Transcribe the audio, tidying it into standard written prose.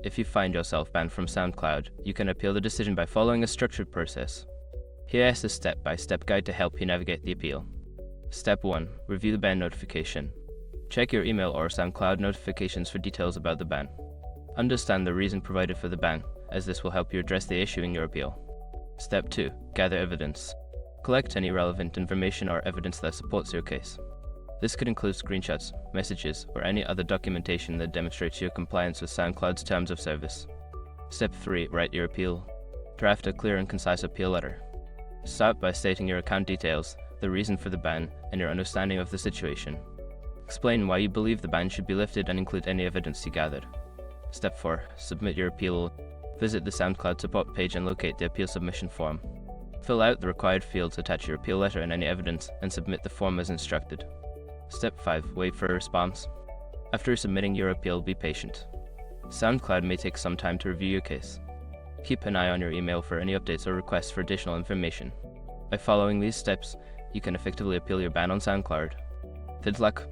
If you find yourself banned from SoundCloud, you can appeal the decision by following a structured process. Here is a step-by-step guide to help you navigate the appeal. Step 1. Review the ban notification. Check your email or SoundCloud notifications for details about the ban. Understand the reason provided for the ban, as this will help you address the issue in your appeal. Step 2. Gather evidence. Collect any relevant information or evidence that supports your case. This could include screenshots, messages, or any other documentation that demonstrates your compliance with SoundCloud's terms of service. Step 3. Write your appeal. Draft a clear and concise appeal letter. Start by stating your account details, the reason for the ban, and your understanding of the situation. Explain why you believe the ban should be lifted and include any evidence you gathered. Step 4. Submit your appeal. Visit the SoundCloud support page and locate the appeal submission form. Fill out the required fields, attach your appeal letter and any evidence, and submit the form as instructed. Step 5. Wait for a response. After submitting your appeal, be patient. SoundCloud may take some time to review your case. Keep an eye on your email for any updates or requests for additional information. By following these steps, you can effectively appeal your ban on SoundCloud. Good luck!